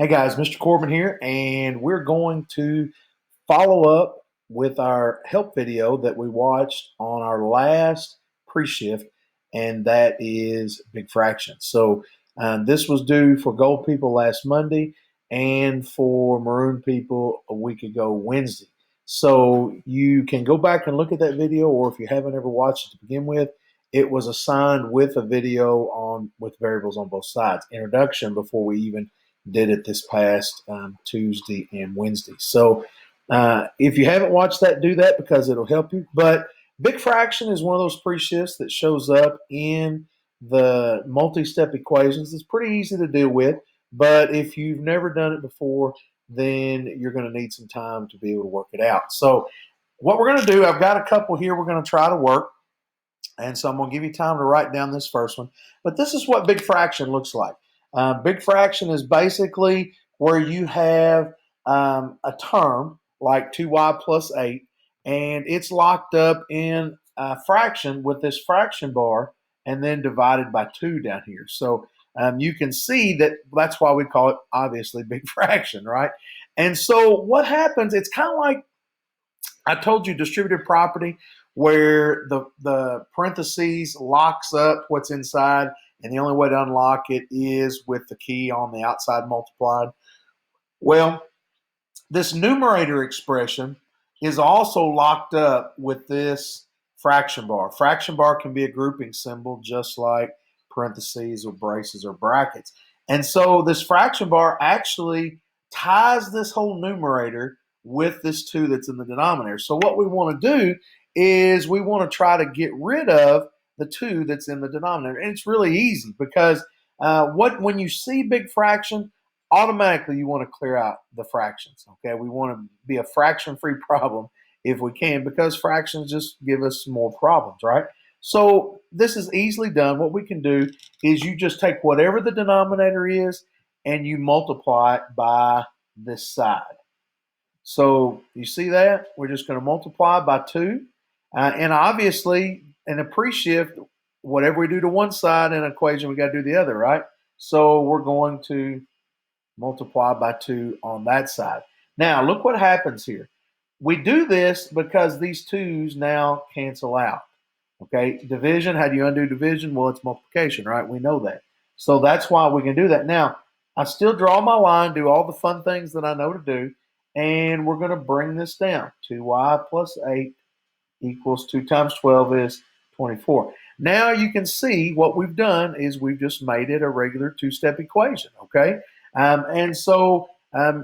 Hey guys, Mr. Corbin here, and we're going to follow up with our help video that we watched on our last pre-shift, and that is big fractions. So this was due for gold people last Monday and for maroon people a week ago Wednesday. So you can go back and look at that video, or if you haven't ever watched it to begin with, it was assigned with a video on with variables on both sides, introduction before we even did it this past Tuesday and Wednesday. So if you haven't watched that, do that because it'll help you. But big fraction is one of those pre-shifts that shows up in the multi-step equations. It's pretty easy to deal with, but if you've never done it before, then you're going to need some time to be able to work it out. So what we're going to do, I've got a couple here we're going to try to work. And so I'm going to give you time to write down this first one. But this is what big fraction looks like. Big fraction is basically where you have a term like 2y plus 8, and it's locked up in a fraction with this fraction bar and then divided by 2 down here. So you can see that that's why we call it, obviously, big fraction, right? And so what happens, it's kind of like I told you, distributive property, where the parentheses locks up what's inside, and the only way to unlock it is with the key on the outside multiplied. Well, this numerator expression is also locked up with this fraction bar. Fraction bar can be a grouping symbol just like parentheses or braces or brackets. And so this fraction bar actually ties this whole numerator with this 2 that's in the denominator. So what we want to do is we want to try to get rid of the 2 that's in the denominator. And it's really easy because when you see big fraction, automatically you want to clear out the fractions. Okay, we want to be a fraction-free problem if we can, because fractions just give us some more problems, right? So this is easily done. What we can do is you just take whatever the denominator is and you multiply it by this side. So you see that? We're just going to multiply by 2. And obviously, in a pre-shift, whatever we do to one side in an equation, we got to do the other, right? So we're going to multiply by 2 on that side. Now, look what happens here. We do this because these 2's now cancel out. Okay, division, how do you undo division? Well, it's multiplication, right? We know that. So that's why we can do that. Now, I still draw my line, do all the fun things that I know to do, and we're going to bring this down. 2y plus 8 equals 2 times 12 is 24. Now you can see what we've done is we've just made it a regular 2-step equation, okay? And so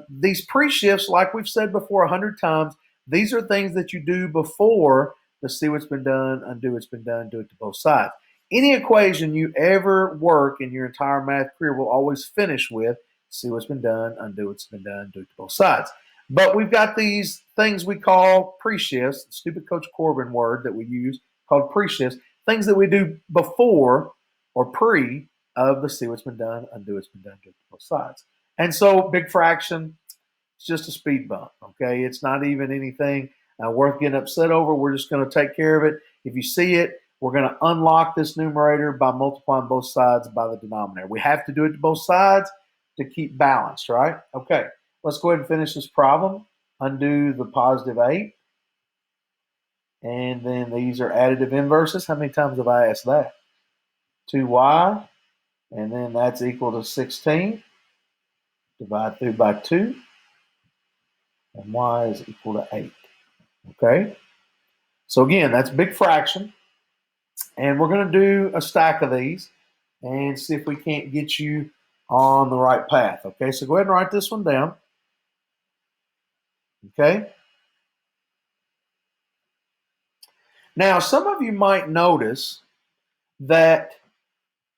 these pre-shifts, like we've said before 100 times, these are things that you do before the see what's been done, undo what's been done, do it to both sides. Any equation you ever work in your entire math career will always finish with see what's been done, undo what's been done, do it to both sides. But we've got these things we call pre-shifts, the stupid Coach Corbin word that we use called pre-shifts, things that we do before or pre of the see what's been done, undo what's been done, do it to both sides. And so big fraction, it's just a speed bump, okay? It's not even anything worth getting upset over. We're just going to take care of it. If you see it, we're going to unlock this numerator by multiplying both sides by the denominator. We have to do it to both sides to keep balanced, right? Okay, let's go ahead and finish this problem. Undo the positive 8. And then these are additive inverses. How many times have I asked that? 2y, and then that's equal to 16. Divide through by 2, and y is equal to 8. Okay? So again, that's big fraction. And we're going to do a stack of these and see if we can't get you on the right path. Okay, so go ahead and write this one down. Okay? Now, some of you might notice that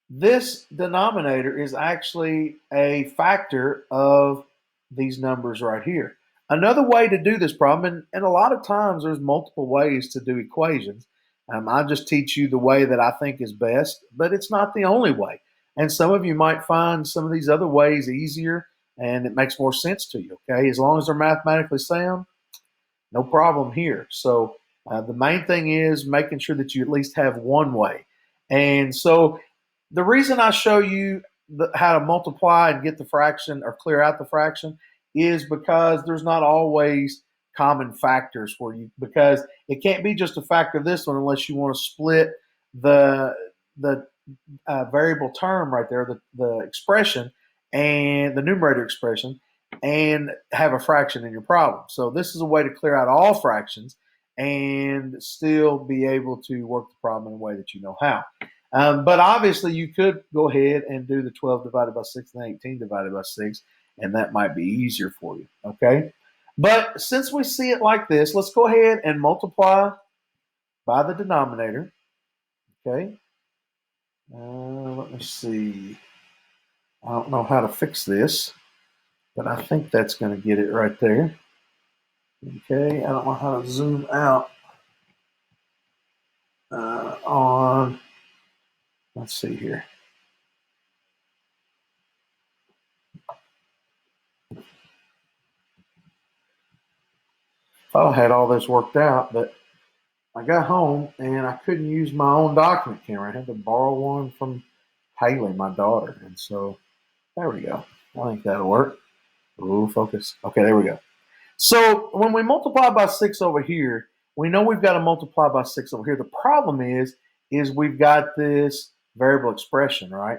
this denominator is actually a factor of these numbers right here. Another way to do this problem, and a lot of times there's multiple ways to do equations. I just teach you the way that I think is best, but it's not the only way. And some of you might find some of these other ways easier and it makes more sense to you, okay? As long as they're mathematically sound, no problem here. So the main thing is making sure that you at least have one way. And so the reason I show you how to multiply and get the fraction or clear out the fraction is because there's not always common factors for you, because it can't be just a factor of this one unless you want to split the variable term right there, the expression and the numerator expression, and have a fraction in your problem. So this is a way to clear out all fractions and still be able to work the problem in a way that you know how. But obviously you could go ahead and do the 12 divided by 6 and 18 divided by 6, and that might be easier for you, okay? But since we see it like this, let's go ahead and multiply by the denominator, okay? Let me see. I don't know how to fix this, but I think that's going to get it right there. Okay, I don't know how to zoom out let's see here. Thought I had all this worked out, but I got home and I couldn't use my own document camera. I had to borrow one from Haley, my daughter. And so there we go. I think that'll work. Ooh, focus. Okay, there we go. So when we multiply by 6 over here, we know we've got to multiply by 6 over here. The problem is we've got this variable expression, right?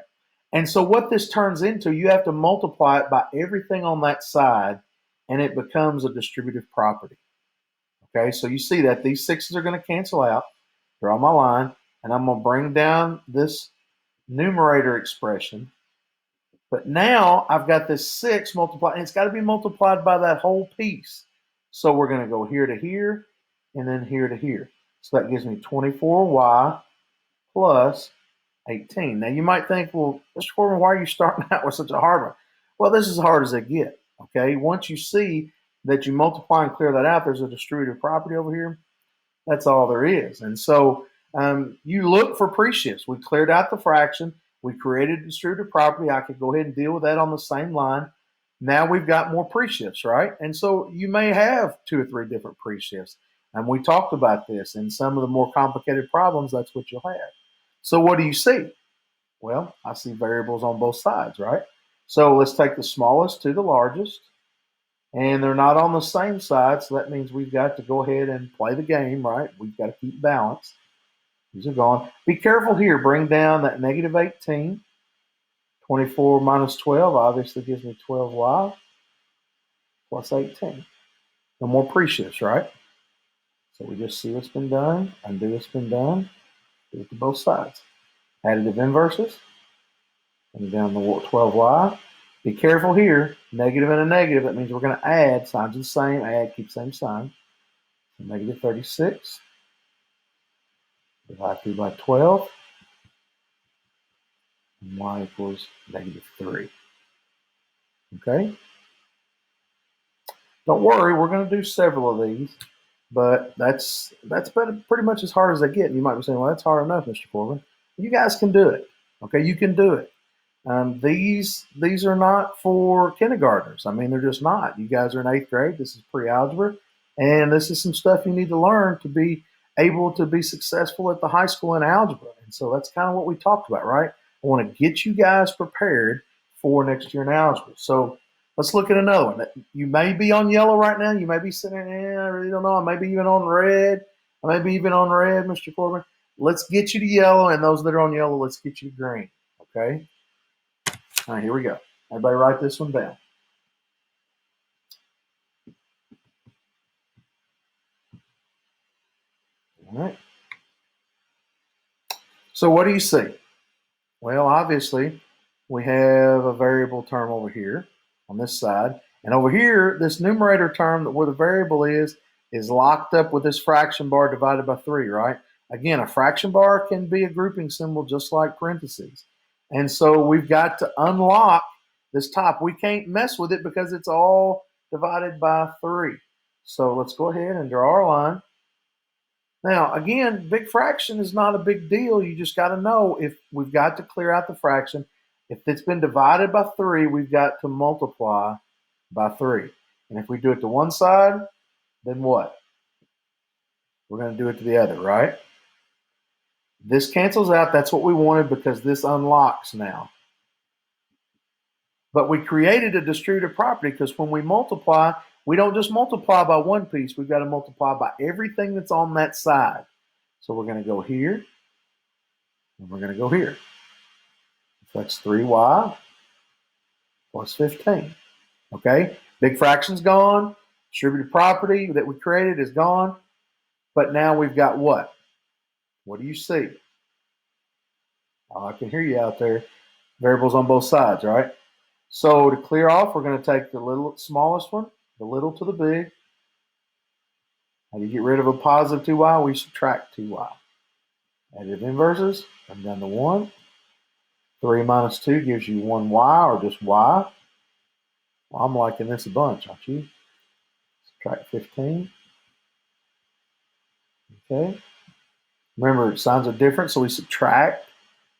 And so what this turns into, you have to multiply it by everything on that side, and it becomes a distributive property. Okay, so you see that these 6's are going to cancel out. Draw my line, and I'm going to bring down this numerator expression. But now I've got this 6 multiplied, and it's got to be multiplied by that whole piece. So we're going to go here to here, and then here to here. So that gives me 24y plus 18. Now you might think, well, Mr. Corbin, why are you starting out with such a hard one? Well, this is as hard as they get. Okay, once you see that you multiply and clear that out, there's a distributive property over here. That's all there is. And so you look for pre-shifts. We cleared out the fraction. We created a distributive property. I could go ahead and deal with that on the same line. Now we've got more pre-shifts, right? And so you may have 2 or 3 different pre-shifts. And we talked about this. In some of the more complicated problems, that's what you'll have. So what do you see? Well, I see variables on both sides, right? So let's take the smallest to the largest. And they're not on the same side, so that means we've got to go ahead and play the game, right? We've got to keep balance. These are gone. Be careful here. Bring down that negative 18. 24 minus 12 obviously gives me 12y plus 18. No more pre-shifts, right? So we just see what's been done, undo what's been done, do it to both sides. Additive inverses. Bring down the 12y. Be careful here, negative and a negative, that means we're going to add, signs are the same, add, keep same sign. So negative 36, divide through by 12, and y equals negative 3. Okay? Don't worry, we're going to do several of these, but that's pretty much as hard as they get. You might be saying, well, that's hard enough, Mr. Corbin. You guys can do it. Okay, you can do it. These are not for kindergartners. I mean, they're just not. You guys are in 8th grade. This is pre-algebra, and this is some stuff you need to learn to be able to be successful at the high school in algebra. And so that's kind of what we talked about, right? I want to get you guys prepared for next year in algebra. So let's look at another one. You may be on yellow right now. You may be sitting there, I really don't know. I may be even on red. I may be even on red, Mr. Corbin. Let's get you to yellow, and those that are on yellow, let's get you to green, okay? All right, here we go. Everybody write this one down. All right. So what do you see? Well, obviously, we have a variable term over here on this side. And over here, this numerator term where the variable is locked up with this fraction bar divided by 3, right? Again, a fraction bar can be a grouping symbol just like parentheses. And so we've got to unlock this top. We can't mess with it because it's all divided by 3. So let's go ahead and draw our line. Now, again, big fraction is not a big deal. You just got to know if we've got to clear out the fraction. If it's been divided by 3, we've got to multiply by 3. And if we do it to one side, then what? We're going to do it to the other, right? This cancels out. That's what we wanted because this unlocks now. But we created a distributive property because when we multiply, we don't just multiply by one piece. We've got to multiply by everything that's on that side. So we're going to go here, and we're going to go here. So that's 3y plus 15. Okay? Big fraction's gone. Distributive property that we created is gone. But now we've got what? What do you see? Oh, I can hear you out there. Variables on both sides, right? So to clear off, we're going to take the little smallest one, the little to the big. How do you get rid of a positive 2y? We subtract 2y. Additive inverses, come down to 1. 3 minus 2 gives you 1y, or just y. Well, I'm liking this a bunch, aren't you? Subtract 15. Okay. Remember, signs are different, so we subtract.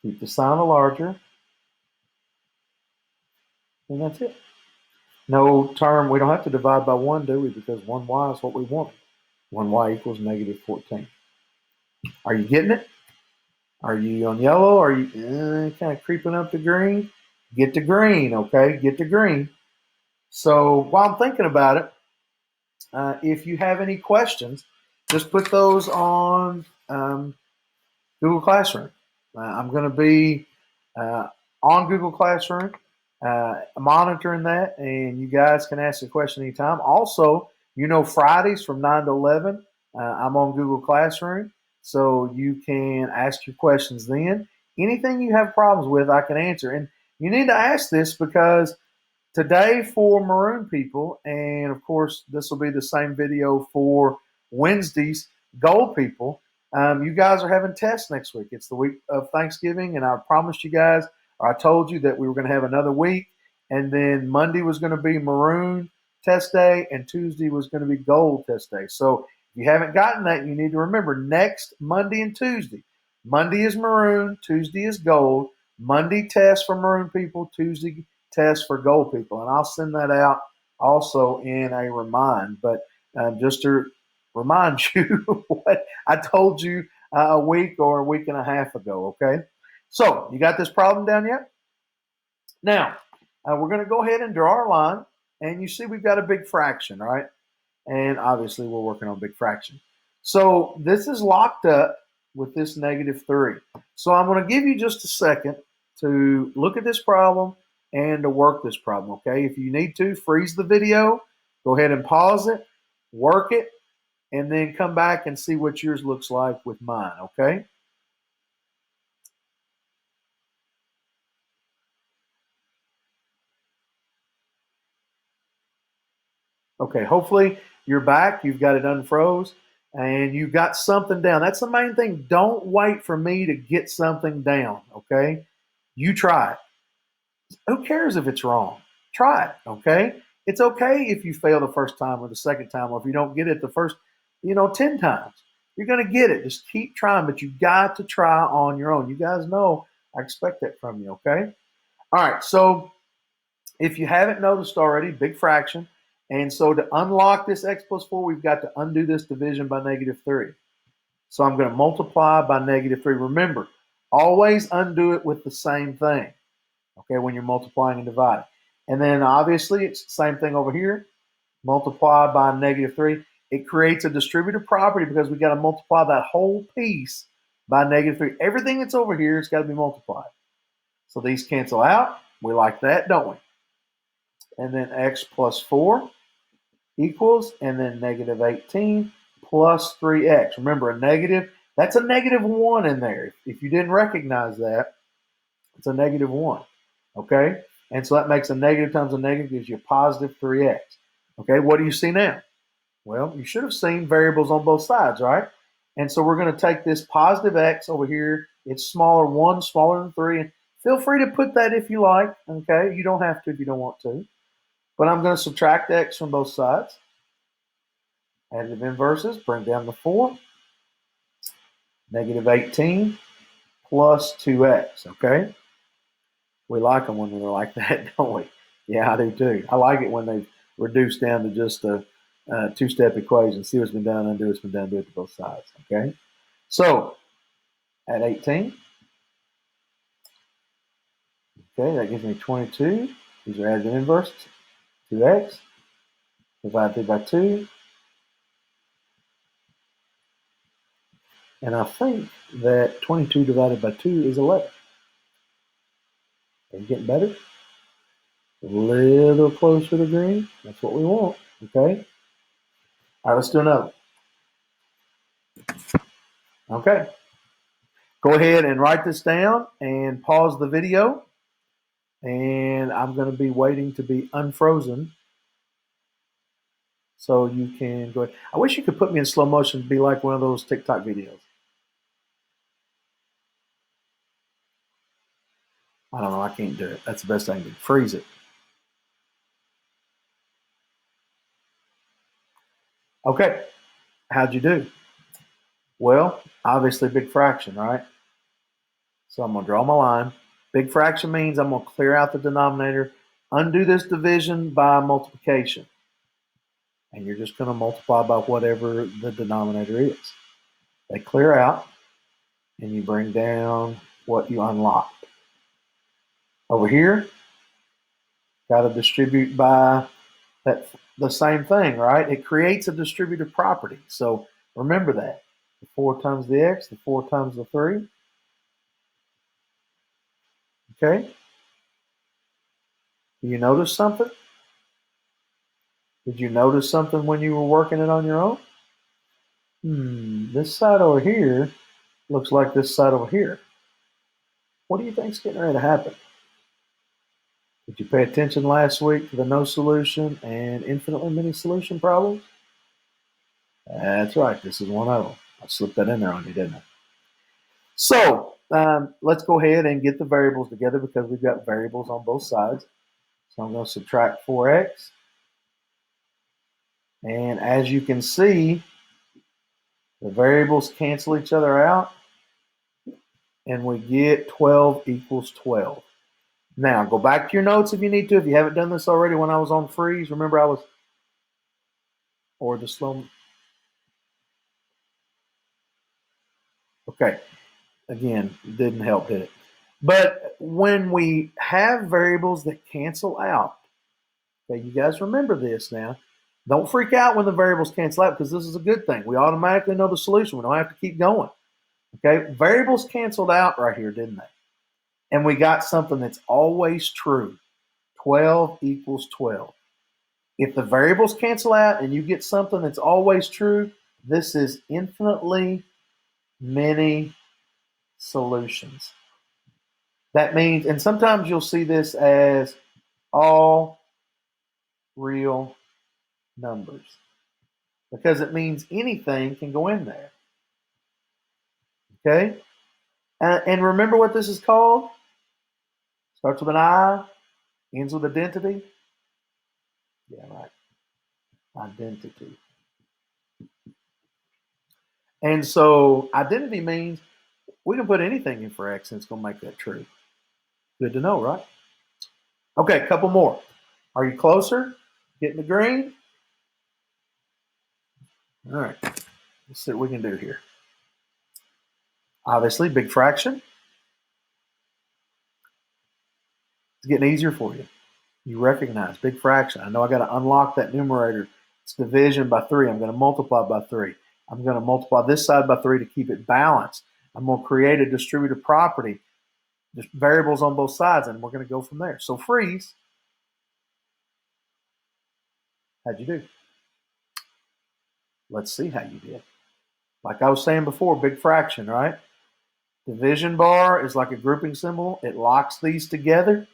Keep the sign a larger. And that's it. No term, we don't have to divide by 1, do we? Because 1y is what we want. 1y equals negative 14. Are you getting it? Are you on yellow? Are you kind of creeping up to green? Get to green, okay? Get to green. So while I'm thinking about it, if you have any questions, just put those on Google Classroom. I'm going to be on Google Classroom, monitoring that, and you guys can ask a question anytime. Also, Fridays from 9 to 11, I'm on Google Classroom, so you can ask your questions then. Anything you have problems with, I can answer. And you need to ask this because today for maroon people, and of course this will be the same video for Wednesday's gold people, you guys are having tests next week. It's the week of Thanksgiving, and I promised you guys, or I told you that we were going to have another week, and then Monday was going to be maroon test day, and Tuesday was going to be gold test day. So if you haven't gotten that, you need to remember next Monday and Tuesday. Monday is maroon, Tuesday is gold. Monday test for maroon people, Tuesday test for gold people, and I'll send that out also in a remind. But just to remind you what I told you a week or a week and a half ago, okay? So you got this problem down yet? Now, we're going to go ahead and draw our line, and you see we've got a big fraction, right? And obviously we're working on big fraction. So this is locked up with this negative 3. So I'm going to give you just a second to look at this problem and to work this problem, okay? If you need to, freeze the video, go ahead and pause it, work it, and then come back and see what yours looks like with mine, okay? Okay, hopefully you're back, you've got it unfroze, and you've got something down. That's the main thing. Don't wait for me to get something down, okay? You try it. Who cares if it's wrong? Try it, okay? It's okay if you fail the first time or the second time, or if you don't get it the first, 10 times. You're going to get it. Just keep trying, but you got to try on your own. You guys know I expect that from you, okay? All right, so if you haven't noticed already, big fraction. And so to unlock this x plus 4, we've got to undo this division by negative 3. So I'm going to multiply by negative 3. Remember, always undo it with the same thing, okay, when you're multiplying and dividing. And then obviously it's the same thing over here. Multiply by negative 3. It creates a distributive property because we got to multiply that whole piece by negative 3. Everything that's over here has got to be multiplied. So these cancel out. We like that, don't we? And then x plus 4 equals, and then negative 18 plus 3x. Remember, a negative, that's a negative 1 in there. If you didn't recognize that, it's a negative 1, okay? And so that makes a negative times a negative gives you a positive 3x. Okay, what do you see now? Well, you should have seen variables on both sides, right? And so we're going to take this positive x over here. It's smaller, 1 smaller than 3. And feel free to put that if you like, okay? You don't have to if you don't want to. But I'm going to subtract x from both sides. Additive inverses, bring down the 4. Negative 18 plus 2x, okay? We like them when they're like that, don't we? Yeah, I do too. I like it when they reduce down to just a two-step equation. See what's been done, undo what's been done, do it to both sides, okay? So, at 18, okay, that gives me 22 These are additive inverses. 2x divided by 2. And I think that 22 divided by 2 is 11. Are you getting better? A little closer to green. That's what we want. Okay? All right, let's do another. Okay. Go ahead and write this down and pause the video. And I'm going to be waiting to be unfrozen so you can go ahead. I wish you could put me in slow motion to be like one of those TikTok videos. I don't know. I can't do it. That's the best I can do. Freeze it. Okay. How'd you do? Well, obviously big fraction, right? So I'm going to draw my line. Big fraction means I'm going to clear out the denominator, undo this division by multiplication. And you're just going to multiply by whatever the denominator is. They clear out, and you bring down what you unlocked. Over here, got to distribute by the same thing, right? It creates a distributive property. So remember that. The 4 times the x, the 4 times the 3. Okay? Do you notice something? Did you notice something when you were working it on your own? This side over here looks like this side over here. What do you think's getting ready to happen? Did you pay attention last week to the no solution and infinitely many solution problems? That's right. This is one of them. I slipped that in there on you, didn't I? So let's go ahead and get the variables together because we've got variables on both sides. So I'm going to subtract 4x. And as you can see, the variables cancel each other out. And we get 12 equals 12. Now, go back to your notes if you need to. If you haven't done this already when I was on freeze, remember I was, or the slow. Okay, again, didn't help, did it? But when we have variables that cancel out, okay, you guys remember this now. Don't freak out when the variables cancel out because this is a good thing. We automatically know the solution. We don't have to keep going. Okay, variables canceled out right here, didn't they? And we got something that's always true. 12 equals 12. If the variables cancel out and you get something that's always true, this is infinitely many solutions. That means, and sometimes you'll see this as all real numbers because it means anything can go in there. Okay? And remember what this is called? Starts with an I, ends with identity. Yeah, right. Identity. And so identity means we can put anything in for x and it's going to make that true. Good to know, right? Okay, a couple more. Are you closer? Getting the green? All right. Let's see what we can do here. Obviously, big fraction. It's getting easier for you. You recognize big fraction. I know I got to unlock that numerator. It's division by 3. I'm going to multiply by 3. I'm going to multiply this side by 3 to keep it balanced. I'm going to create a distributive property, just variables on both sides, and we're going to go from there. So freeze. How'd you do? Let's see how you did. Like I was saying before, big fraction, right? Division bar is like a grouping symbol. It locks these together.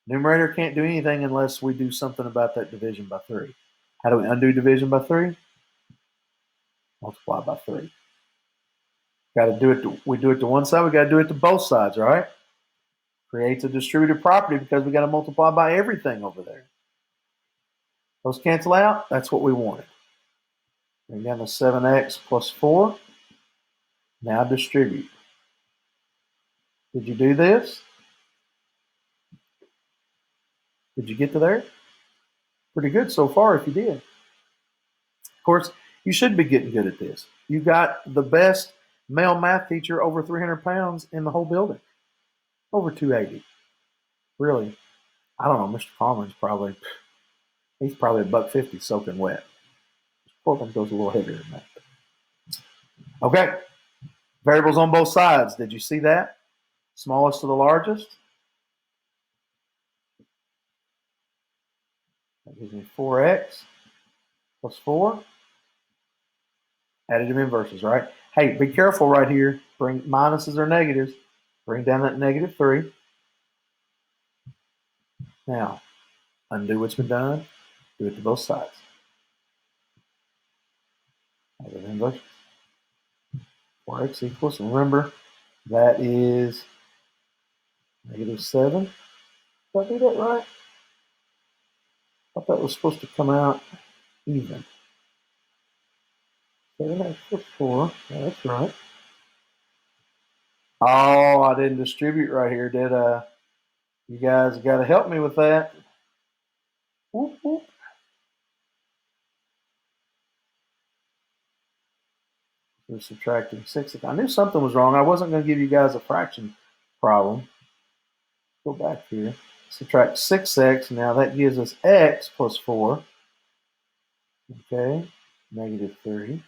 Numerator can't do anything unless we do something about that division by 3. How do we undo division by 3? Multiply by 3. Got to do it. We do it to one side. We got to do it to both sides, right? Creates a distributive property because we got to multiply by everything over there. Those cancel out. That's what we wanted. Bring down to 7x plus 4. Now distribute. Did you do this? Did you get to there? Pretty good so far if you did. Of course, you should be getting good at this. You got the best male math teacher over 300 pounds in the whole building. Over 280. Really. I don't know. Mr. Palmer's he's probably $1.50 soaking wet. Portland goes a little heavier than that. Okay. Variables on both sides. Did you see that? Smallest to the largest. That gives me 4x plus 4. Additive inverses, right? Hey, be careful right here. Bring minuses or negatives. Bring down that -3. Now, undo what's been done. Do it to both sides. Additive inverses. 4x equals, remember, that is -7. Did I do that right? I thought that was supposed to come out even. 7x plus 4. Yeah, that's right. Oh, I didn't distribute right here, did I? You guys got to help me with that. Whoop, whoop. We're subtracting 6. I knew something was wrong. I wasn't going to give you guys a fraction problem. Go back here. Subtract 6x. Now that gives us x plus 4. Okay, -3.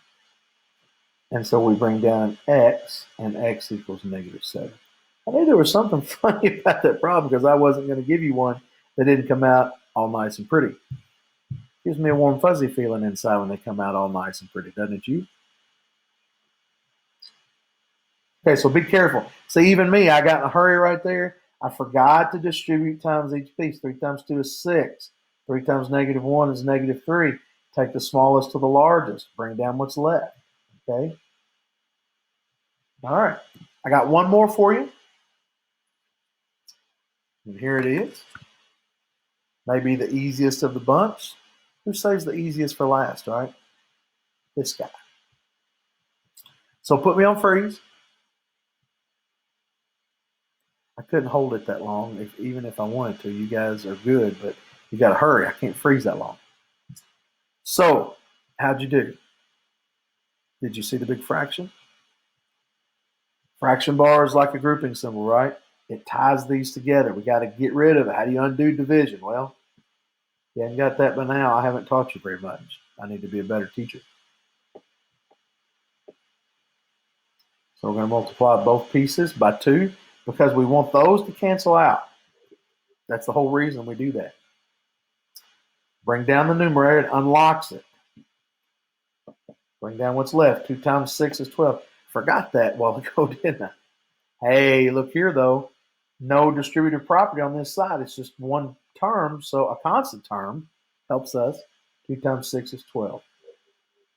And so we bring down x, and x equals -7. I knew there was something funny about that problem because I wasn't going to give you one that didn't come out all nice and pretty. Gives me a warm fuzzy feeling inside when they come out all nice and pretty, doesn't it you? Okay, so be careful. See, even me, I got in a hurry right there. I forgot to distribute times each piece. 3 times 2 is 6. 3 times -1 is -3. Take the smallest to the largest. Bring down what's left. Okay? All right. I got one more for you. And here it is. Maybe the easiest of the bunch. Who saves the easiest for last, right? This guy. So put me on freeze. I couldn't hold it that long, even if I wanted to. You guys are good, but you got to hurry. I can't freeze that long. So, how'd you do? Did you see the big fraction? Fraction bar is like a grouping symbol, right? It ties these together. We got to get rid of it. How do you undo division? Well, you haven't got that by now. I haven't taught you very much. I need to be a better teacher. So we're going to multiply both pieces by 2 because we want those to cancel out. That's the whole reason we do that. Bring down the numerator. It unlocks it. Bring down what's left. 2 times 6 is 12. Forgot that while ago, didn't I? Hey, look here, though. No distributive property on this side. It's just one term, so a constant term helps us. 2 times 6 is 12.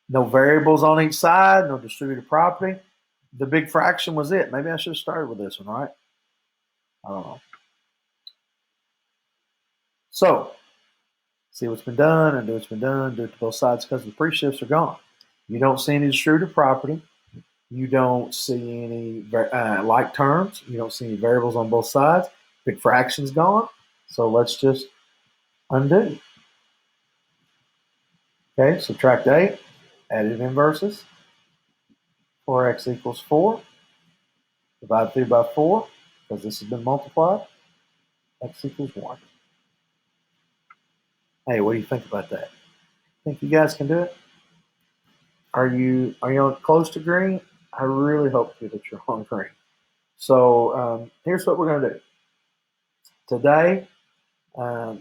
No variables on each side, no distributive property. The big fraction was it. Maybe I should have started with this one, right? I don't know. So, see what's been done and do what's been done. Do it to both sides because the pre-shifts are gone. You don't see any distributive property. You don't see any like terms. You don't see any variables on both sides. Big fraction's gone. So let's just undo. Okay, subtract 8. Additive inverses. 4x equals 4. Divide 3 by 4 because this has been multiplied. X equals 1. Hey, what do you think about that? Think you guys can do it? Are you close to green? I really hope that you're on green. So here's what we're going to do. Today,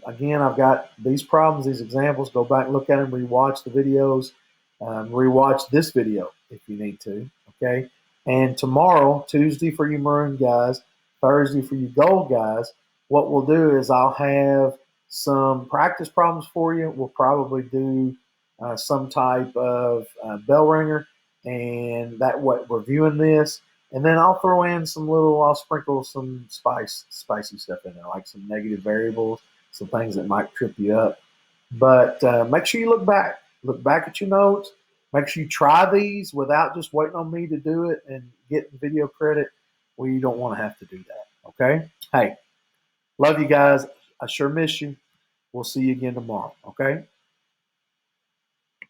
again, I've got these problems, these examples. Go back, look at them, rewatch the videos, rewatch this video if you need to, okay? And tomorrow, Tuesday for you maroon guys, Thursday for you gold guys, what we'll do is I'll have some practice problems for you. We'll probably do some type of bell ringer, and that what we're viewing this. And then I'll throw in I'll sprinkle some spicy stuff in there, like some negative variables, some things that might trip you up. But make sure you look back at your notes. Make sure you try these without just waiting on me to do it and getting video credit. We don't want to have to do that, okay? Hey, love you guys. I sure miss you. We'll see you again tomorrow, okay?